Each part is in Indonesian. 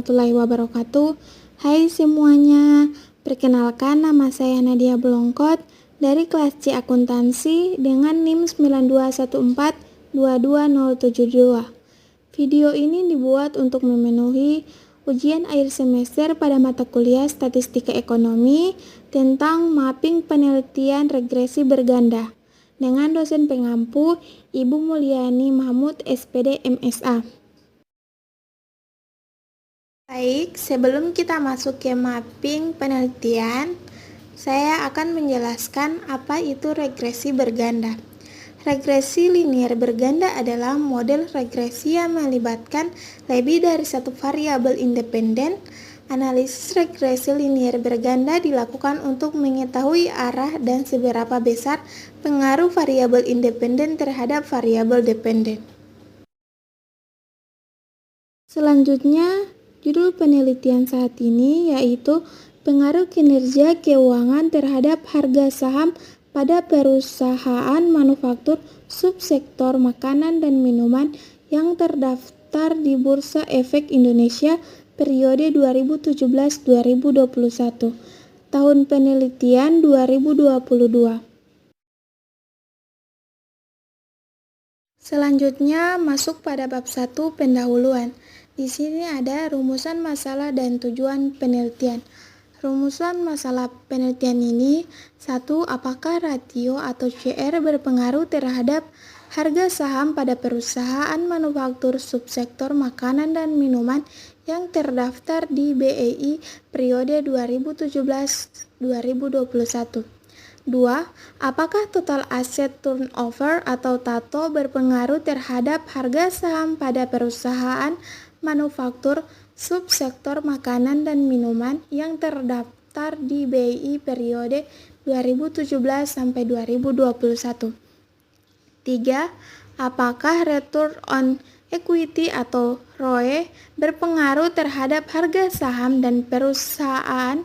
warahmatullahi wabarakatuh. Hai semuanya, perkenalkan nama saya Nadia Blongkot dari kelas C Akuntansi dengan NIM 921422072. Video ini dibuat untuk memenuhi ujian akhir semester pada mata kuliah Statistika Ekonomi tentang mapping penelitian regresi berganda dengan dosen pengampu Ibu Mulyani Mahmud SPD MSA. Baik, sebelum kita masuk ke mapping penelitian, saya akan menjelaskan apa itu regresi berganda. Regresi linier berganda adalah model regresi yang melibatkan lebih dari satu variabel independen. Analisis regresi linier berganda dilakukan untuk mengetahui arah dan seberapa besar pengaruh variabel independen terhadap variabel dependen. Selanjutnya, judul penelitian saat ini yaitu pengaruh kinerja keuangan terhadap harga saham pada perusahaan manufaktur subsektor makanan dan minuman yang terdaftar di Bursa Efek Indonesia periode 2017-2021. Tahun penelitian 2022. Selanjutnya masuk pada bab 1 pendahuluan. Di sini ada rumusan masalah dan tujuan penelitian. Rumusan masalah penelitian ini: 1. Apakah rasio atau CR berpengaruh terhadap harga saham pada perusahaan manufaktur subsektor makanan dan minuman yang terdaftar di BEI periode 2017-2021? 2. Apakah total aset turnover atau TATO berpengaruh terhadap harga saham pada perusahaan manufaktur subsektor makanan dan minuman yang terdaftar di BEI periode 2017-2021? 3. Apakah return on equity atau ROE berpengaruh terhadap harga saham dan perusahaan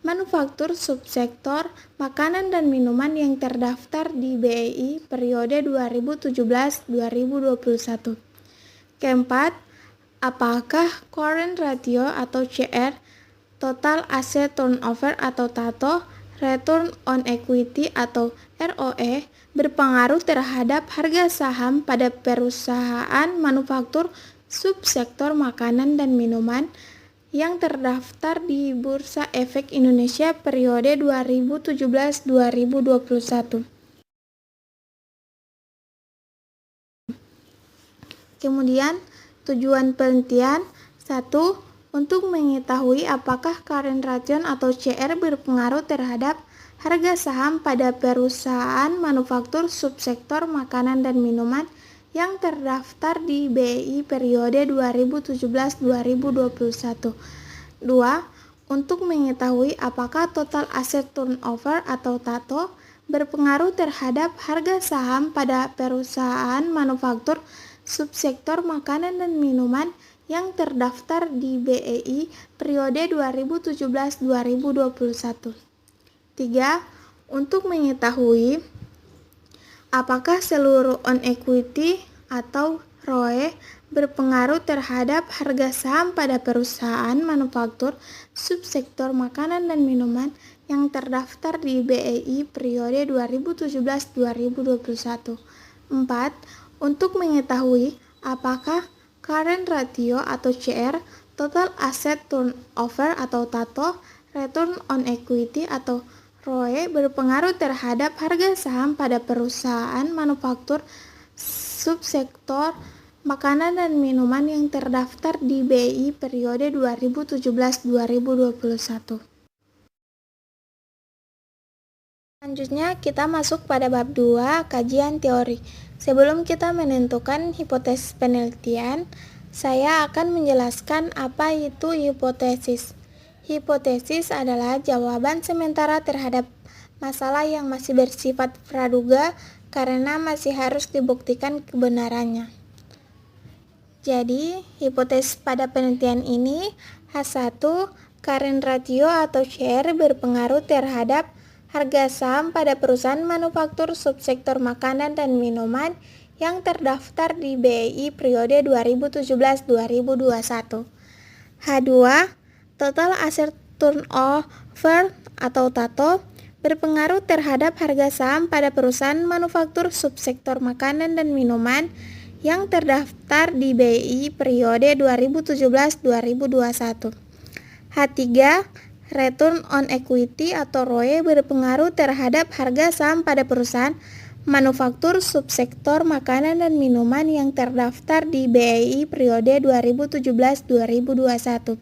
manufaktur subsektor makanan dan minuman yang terdaftar di BEI periode 2017-2021? Keempat, apakah current ratio atau CR, total asset turnover atau TATO, return on equity atau ROE berpengaruh terhadap harga saham pada perusahaan manufaktur subsektor makanan dan minuman yang terdaftar di Bursa Efek Indonesia periode 2017-2021. Kemudian, tujuan penelitian: 1. Untuk mengetahui apakah current ratio atau CR berpengaruh terhadap harga saham pada perusahaan manufaktur subsektor makanan dan minuman yang terdaftar di BEI periode 2017-2021. 2. Untuk mengetahui apakah total asset turnover atau TATO berpengaruh terhadap harga saham pada perusahaan manufaktur subsektor makanan dan minuman yang terdaftar di BEI periode 2017-2021. 3. Untuk mengetahui apakah seluruh on equity atau ROE berpengaruh terhadap harga saham pada perusahaan manufaktur subsektor makanan dan minuman yang terdaftar di BEI periode 2017-2021. 4. Untuk mengetahui apakah current ratio atau CR, total asset turnover atau TATO, return on equity atau ROE berpengaruh terhadap harga saham pada perusahaan manufaktur subsektor makanan dan minuman yang terdaftar di BEI periode 2017-2021. Selanjutnya kita masuk pada bab 2, kajian teori. Sebelum kita menentukan hipotesis penelitian, saya akan menjelaskan apa itu hipotesis. Hipotesis adalah jawaban sementara terhadap masalah yang masih bersifat praduga karena masih harus dibuktikan kebenarannya. Jadi, hipotesis pada penelitian ini: H1, current ratio atau CR berpengaruh terhadap harga saham pada perusahaan manufaktur subsektor makanan dan minuman yang terdaftar di BEI periode 2017-2021. H2, total asset turnover atau TATO berpengaruh terhadap harga saham pada perusahaan manufaktur subsektor makanan dan minuman yang terdaftar di BI periode 2017-2021. H3, return on equity atau ROE berpengaruh terhadap harga saham pada perusahaan manufaktur subsektor makanan dan minuman yang terdaftar di BI periode 2017-2021.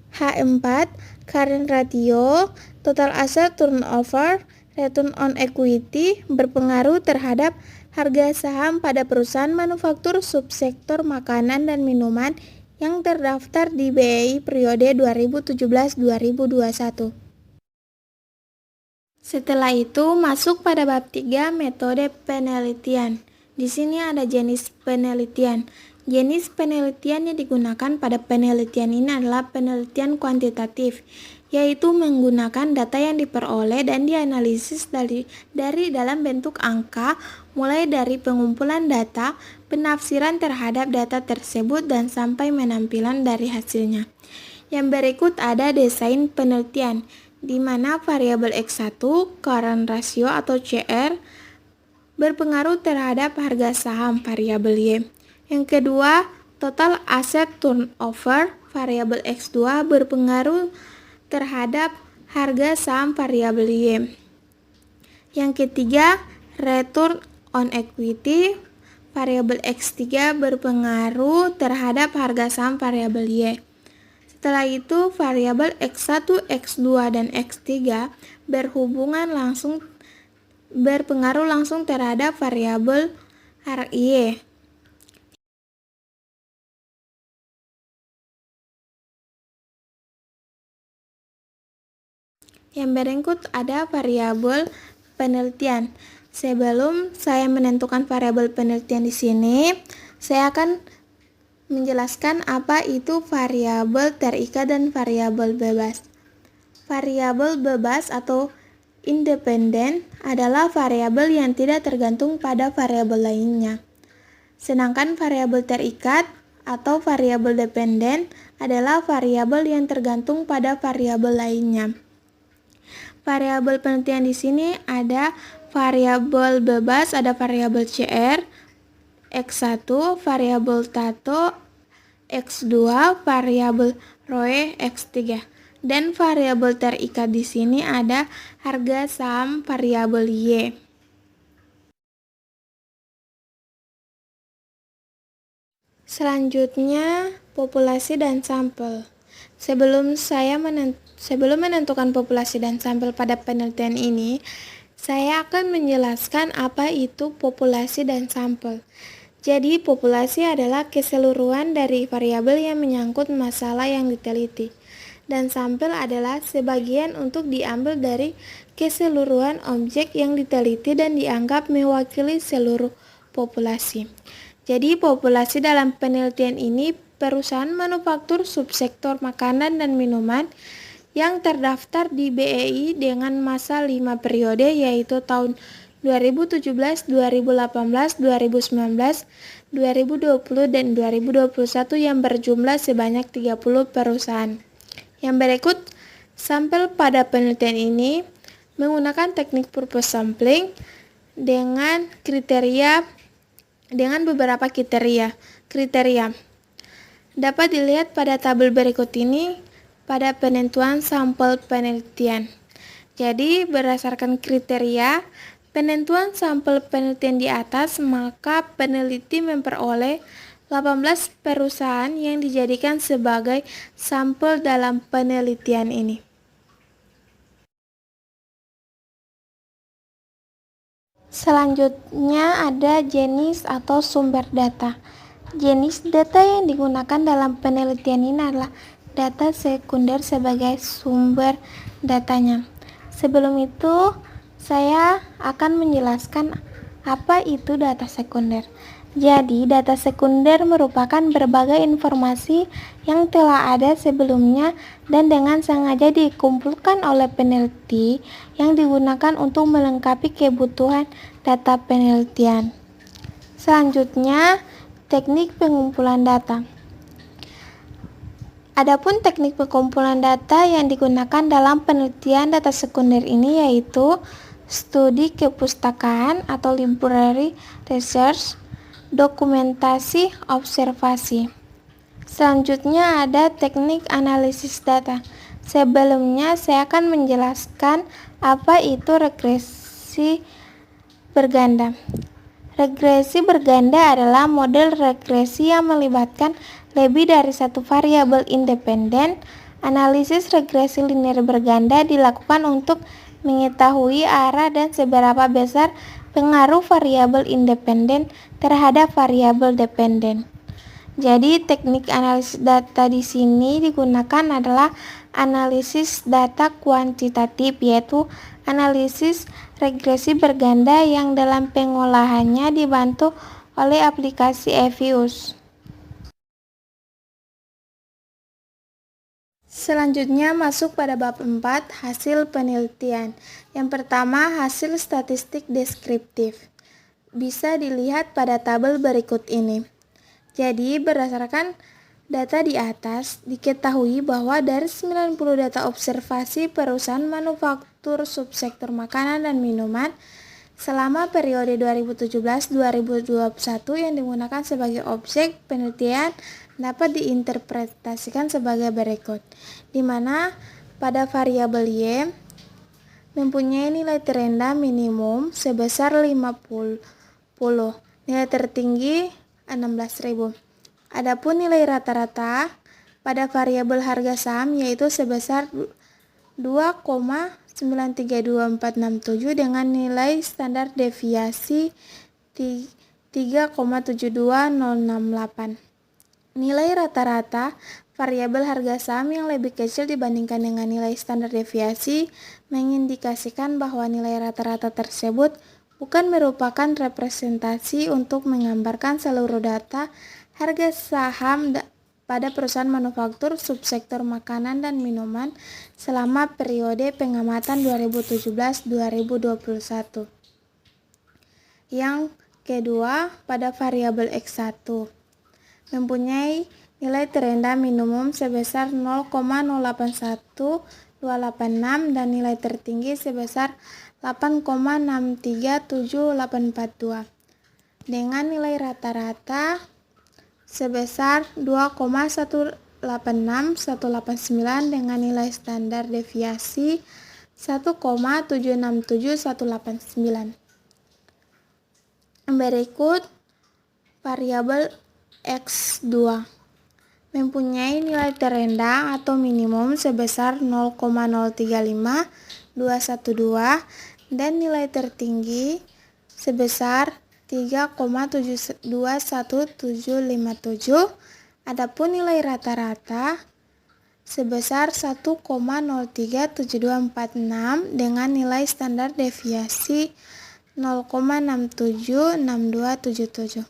H4, current ratio, total asset turnover, return on equity berpengaruh terhadap harga saham pada perusahaan manufaktur subsektor makanan dan minuman yang terdaftar di BI periode 2017-2021. Setelah itu masuk pada bab 3 metode penelitian. Di sini ada jenis penelitian. Jenis penelitian yang digunakan pada penelitian ini adalah penelitian kuantitatif, yaitu menggunakan data yang diperoleh dan dianalisis dari dalam bentuk angka, mulai dari pengumpulan data, penafsiran terhadap data tersebut, dan sampai penampilan dari hasilnya. Yang berikut ada desain penelitian, di mana variabel X1, current ratio atau CR, berpengaruh terhadap harga saham variabel Y. Yang kedua, total asset turnover, variabel X2 berpengaruh terhadap harga saham variabel Y. Yang ketiga, return on equity, variabel X3 berpengaruh terhadap harga saham variabel Y. Setelah itu, variabel X1, X2, dan X3 berpengaruh langsung terhadap variabel Y. Yang berikut ada variabel penelitian. Sebelum saya menentukan variabel penelitian di sini, saya akan menjelaskan apa itu variabel terikat dan variabel bebas. Variabel bebas atau independen adalah variabel yang tidak tergantung pada variabel lainnya. Sedangkan variabel terikat atau variabel dependen adalah variabel yang tergantung pada variabel lainnya. Variabel penelitian di sini ada variabel bebas, ada variabel CR, X1, variabel TATO, X2, variabel ROE, X3. Dan variabel terikat di sini ada harga saham variabel Y. Selanjutnya, populasi dan sampel. Sebelum menentukan populasi dan sampel pada penelitian ini, saya akan menjelaskan apa itu populasi dan sampel. Jadi, populasi adalah keseluruhan dari variabel yang menyangkut masalah yang diteliti, dan sampel adalah sebagian untuk diambil dari keseluruhan objek yang diteliti dan dianggap mewakili seluruh populasi. Jadi, populasi dalam penelitian ini perusahaan manufaktur subsektor makanan dan minuman yang terdaftar di BEI dengan masa 5 periode, yaitu tahun 2017, 2018, 2019, 2020, dan 2021 yang berjumlah sebanyak 30 perusahaan. Yang berikut sampel pada penelitian ini menggunakan teknik purpose sampling dengan beberapa kriteria. Dapat dilihat pada tabel berikut ini pada penentuan sampel penelitian. Jadi, berdasarkan kriteria penentuan sampel penelitian di atas, maka peneliti memperoleh 18 perusahaan yang dijadikan sebagai sampel dalam penelitian ini. Selanjutnya ada jenis atau sumber data. Jenis data yang digunakan dalam penelitian ini adalah data sekunder sebagai sumber datanya. Sebelum itu, saya akan menjelaskan apa itu data sekunder. Jadi, data sekunder merupakan berbagai informasi yang telah ada sebelumnya dan dengan sengaja dikumpulkan oleh peneliti yang digunakan untuk melengkapi kebutuhan data penelitian. Selanjutnya, teknik pengumpulan data. Adapun teknik pengumpulan data yang digunakan dalam penelitian data sekunder ini yaitu studi kepustakaan atau library research, dokumentasi observasi. Selanjutnya ada teknik analisis data. Sebelumnya saya akan menjelaskan apa itu regresi berganda. Regresi berganda adalah model regresi yang melibatkan lebih dari satu variabel independen. Analisis regresi linear berganda dilakukan untuk mengetahui arah dan seberapa besar pengaruh variabel independen terhadap variabel dependen. Jadi teknik analisis data di sini digunakan adalah analisis data kuantitatif, yaitu analisis regresi berganda yang dalam pengolahannya dibantu oleh aplikasi EViews. Selanjutnya masuk pada bab 4, hasil penelitian. Yang pertama, hasil statistik deskriptif. Bisa dilihat pada tabel berikut ini. Jadi, berdasarkan data di atas, diketahui bahwa dari 90 data observasi perusahaan manufaktur subsektor makanan dan minuman selama periode 2017-2021 yang digunakan sebagai objek penelitian dapat diinterpretasikan sebagai berikut, di mana pada variabel Y mempunyai nilai terendah minimum sebesar 50, nilai tertinggi 16.000. Adapun nilai rata-rata pada variabel harga saham yaitu sebesar 2,932467 dengan nilai standar deviasi 3,72068. Nilai rata-rata variabel harga saham yang lebih kecil dibandingkan dengan nilai standar deviasi mengindikasikan bahwa nilai rata-rata tersebut bukan merupakan representasi untuk menggambarkan seluruh data harga saham pada perusahaan manufaktur subsektor makanan dan minuman selama periode pengamatan 2017-2021. Yang kedua, pada variabel X1 mempunyai nilai terendah minimum sebesar 0,081286 dan nilai tertinggi sebesar 8,637842 dengan nilai rata-rata sebesar 2,186189 dengan nilai standar deviasi 1,767189. Berikut variabel X2 mempunyai nilai terendah atau minimum sebesar 0,035212 dan nilai tertinggi sebesar 3,721757. Adapun nilai rata-rata sebesar 1,037246 dengan nilai standar deviasi 0,676277.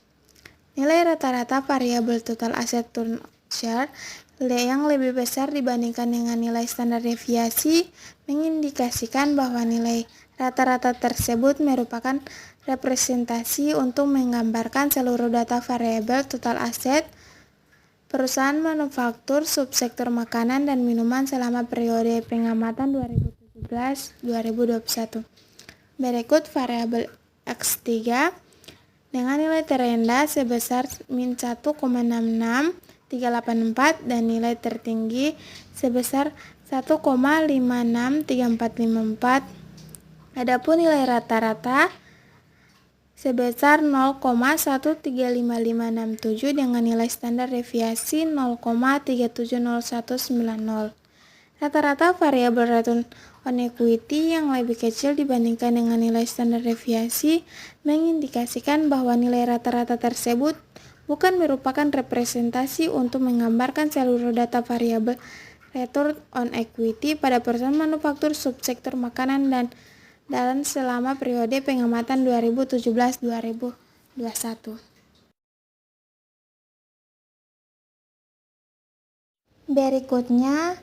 Nilai rata-rata variabel total asset turnover yang lebih besar dibandingkan dengan nilai standar deviasi mengindikasikan bahwa nilai rata-rata tersebut merupakan representasi untuk menggambarkan seluruh data variabel total aset perusahaan manufaktur subsektor makanan dan minuman selama periode pengamatan 2017-2021. Berikut variabel X3 dengan nilai terendah sebesar -1,66384 dan nilai tertinggi sebesar 1,563454. Adapun nilai rata-rata sebesar 0,135567 dengan nilai standar deviasi 0,370190. Rata-rata variabel return on equity yang lebih kecil dibandingkan dengan nilai standar deviasi mengindikasikan bahwa nilai rata-rata tersebut bukan merupakan representasi untuk menggambarkan seluruh data variabel return on equity pada perusahaan manufaktur subsektor makanan dan dalam selama periode pengamatan 2017-2021. Berikutnya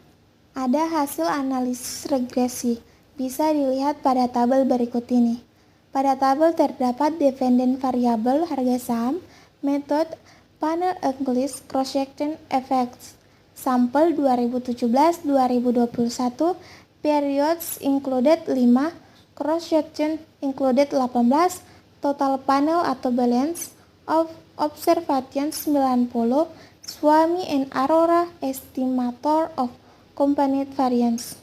ada hasil analisis regresi. Bisa dilihat pada tabel berikut ini. Pada tabel terdapat dependent variabel harga saham, metode panel English cross-section effects, sampel 2017-2021, periods included 5, cross-section included 18, total panel atau balance of observations 90, Swami and Arora estimator of component variance.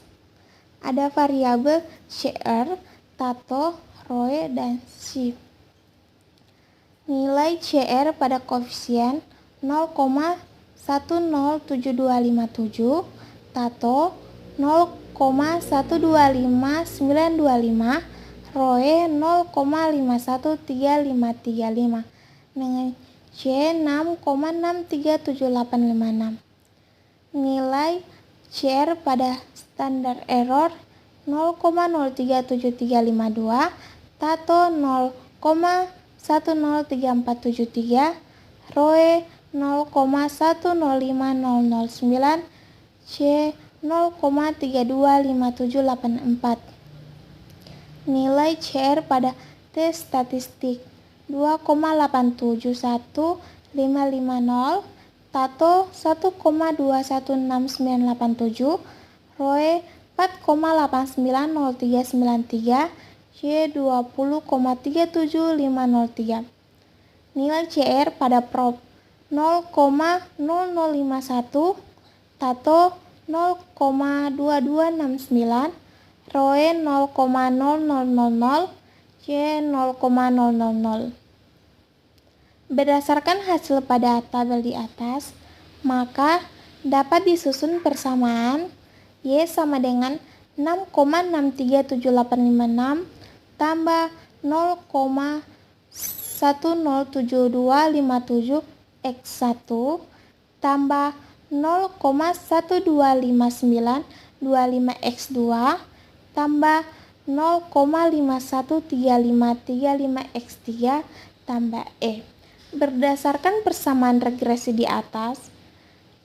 Ada variabel CR, Tato, Roe, dan Shi. Nilai CR pada koefisien 0,107257, Tato 0,125925, Roe 0,513535 dengan C 6,637856. Nilai CR pada standar error 0,037352, Tato 0,103473, Roe 0,105009, C 0,325784. Nilai CR pada tes statistik 2,871550, Tato 1,216987, Roe 4,890393, C 20,37503. Nilai CR pada prop 0,0051, Tato 0,2269, Roe 0,0000, C 0,000. Berdasarkan hasil pada tabel di atas, maka dapat disusun persamaan Y sama dengan 6,637856 tambah 0,107257 X1 tambah 0,125925 X2 tambah 0,513535 X3 tambah E. Berdasarkan persamaan regresi di atas,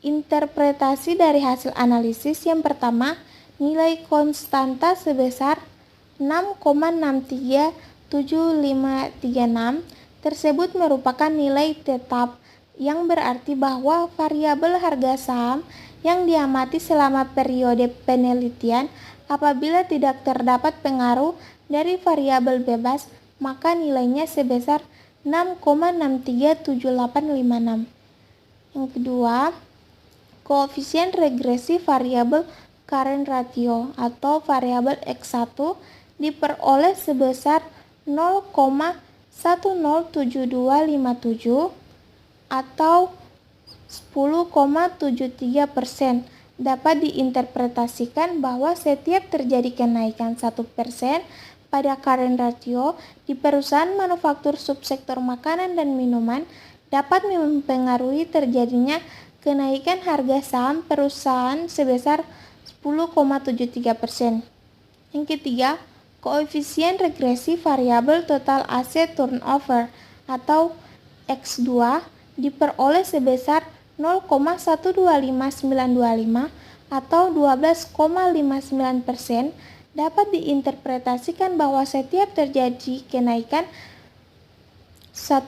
interpretasi dari hasil analisis yang pertama, nilai konstanta sebesar 6,63756 tersebut merupakan nilai tetap yang berarti bahwa variabel harga saham yang diamati selama periode penelitian apabila tidak terdapat pengaruh dari variabel bebas, maka nilainya sebesar 6,637856. Yang kedua, koefisien regresi variabel current ratio atau variabel X1 diperoleh sebesar 0,107257 atau 10,73%. Dapat diinterpretasikan bahwa setiap terjadi kenaikan 1% pada current ratio di perusahaan manufaktur subsektor makanan dan minuman dapat mempengaruhi terjadinya kenaikan harga saham perusahaan sebesar 10,73%. Yang ketiga, koefisien regresi variabel total asset turnover atau X2 diperoleh sebesar 0,125925 atau 12,59%. Dapat diinterpretasikan bahwa setiap terjadi kenaikan 1%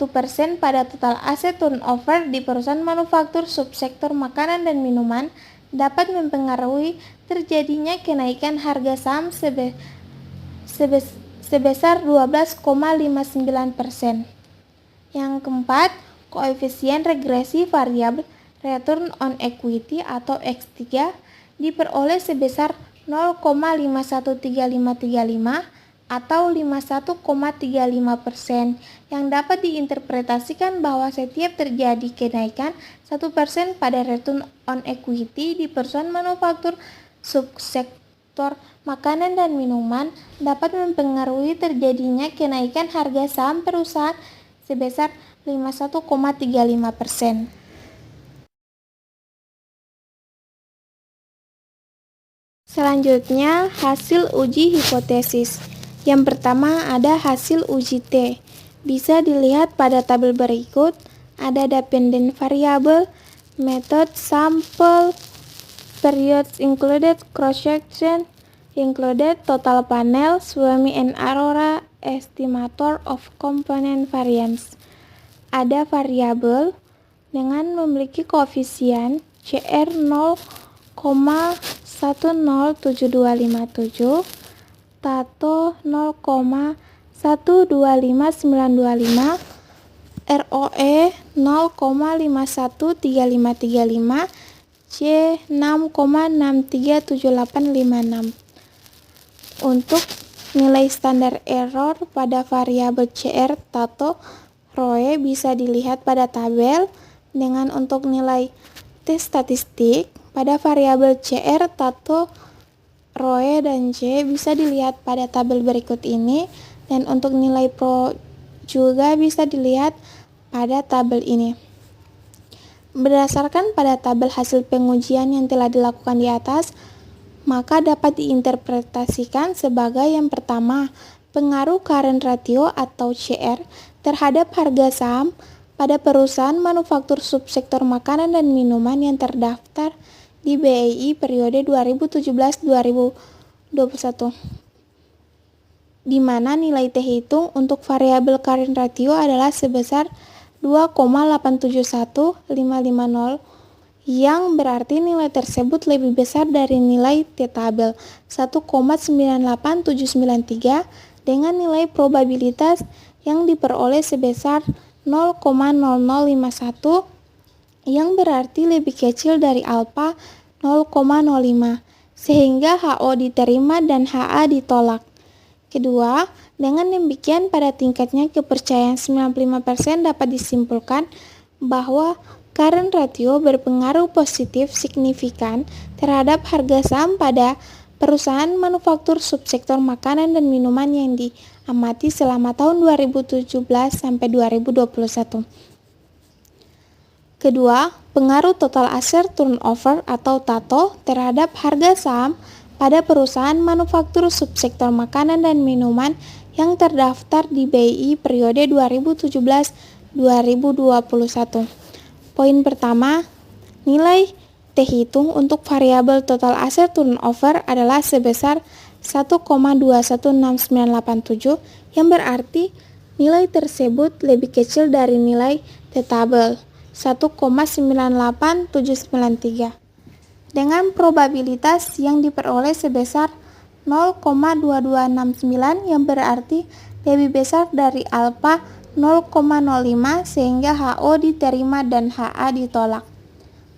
pada total aset turnover di perusahaan manufaktur subsektor makanan dan minuman dapat mempengaruhi terjadinya kenaikan harga saham sebesar 12,59%. Yang keempat, koefisien regresi variabel return on equity atau X3 diperoleh sebesar 0,513535 atau 51,35% yang dapat diinterpretasikan bahwa setiap terjadi kenaikan 1% pada return on equity di perusahaan manufaktur subsektor makanan dan minuman dapat mempengaruhi terjadinya kenaikan harga saham perusahaan sebesar 51,35%. Selanjutnya, hasil uji hipotesis. Yang pertama ada hasil uji T. Bisa dilihat pada tabel berikut. Ada dependent variable, method, sample, periods included, cross-section included, total panel, Swami and Arora estimator of component variance. Ada variabel dengan memiliki koefisien CR 0,107257, TATO 0,125925, ROE 0,513535, C 6,637856. Untuk nilai standar error pada variabel CR, TATO, ROE bisa dilihat pada tabel, dengan untuk nilai T statistik pada variabel CR, TATO, ROE, dan C bisa dilihat pada tabel berikut ini, dan untuk nilai Pro juga bisa dilihat pada tabel ini. Berdasarkan pada tabel hasil pengujian yang telah dilakukan di atas, maka dapat diinterpretasikan sebagai yang pertama, pengaruh current ratio atau CR terhadap harga saham pada perusahaan manufaktur subsektor makanan dan minuman yang terdaftar di BEI periode 2017-2021, di mana nilai T hitung untuk variabel current ratio adalah sebesar 2,871550, yang berarti nilai tersebut lebih besar dari nilai T tabel 1,98793 dengan nilai probabilitas yang diperoleh sebesar 0,0051, yang berarti lebih kecil dari alfa 0,05, sehingga HO diterima dan HA ditolak. Kedua, dengan demikian pada tingkatnya kepercayaan 95% dapat disimpulkan bahwa current ratio berpengaruh positif signifikan terhadap harga saham pada perusahaan manufaktur subsektor makanan dan minuman yang diamati selama tahun 2017 sampai 2021. Kedua, pengaruh total asset turnover atau TATO terhadap harga saham pada perusahaan manufaktur subsektor makanan dan minuman yang terdaftar di BEI periode 2017-2021. Poin pertama, nilai T hitung untuk variabel total asset turnover adalah sebesar 1,216987, yang berarti nilai tersebut lebih kecil dari nilai T tabel 1,98793 dengan probabilitas yang diperoleh sebesar 0,2269, yang berarti lebih besar dari alfa 0,05, sehingga HO diterima dan HA ditolak.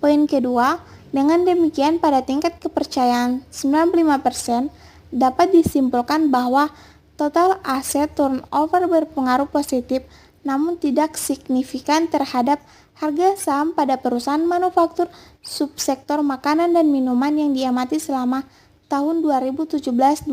Poin kedua, dengan demikian pada tingkat kepercayaan 95% dapat disimpulkan bahwa total aset turnover berpengaruh positif namun tidak signifikan terhadap harga saham pada perusahaan manufaktur subsektor makanan dan minuman yang diamati selama tahun 2017-2021.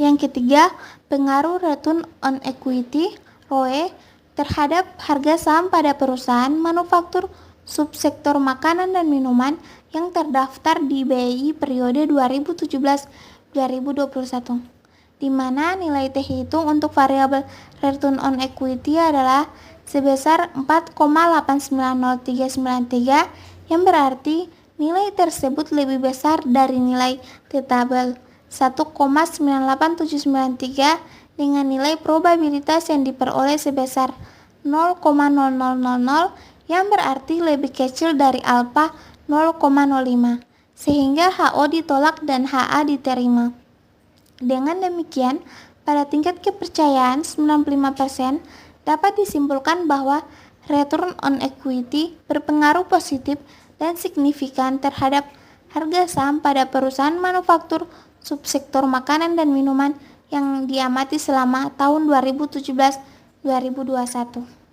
Yang ketiga, pengaruh return on equity (ROE) terhadap harga saham pada perusahaan manufaktur subsektor makanan dan minuman yang terdaftar di BEI periode 2017-2021, di mana nilai T hitung untuk variabel return on equity adalah sebesar 4,890393, yang berarti nilai tersebut lebih besar dari nilai T tabel 1,98793 dengan nilai probabilitas yang diperoleh sebesar 0,0000, yang berarti lebih kecil dari alfa 0,05, sehingga HO ditolak dan HA diterima. Dengan demikian, pada tingkat kepercayaan 95% dapat disimpulkan bahwa return on equity berpengaruh positif dan signifikan terhadap harga saham pada perusahaan manufaktur subsektor makanan dan minuman yang diamati selama tahun 2017-2021.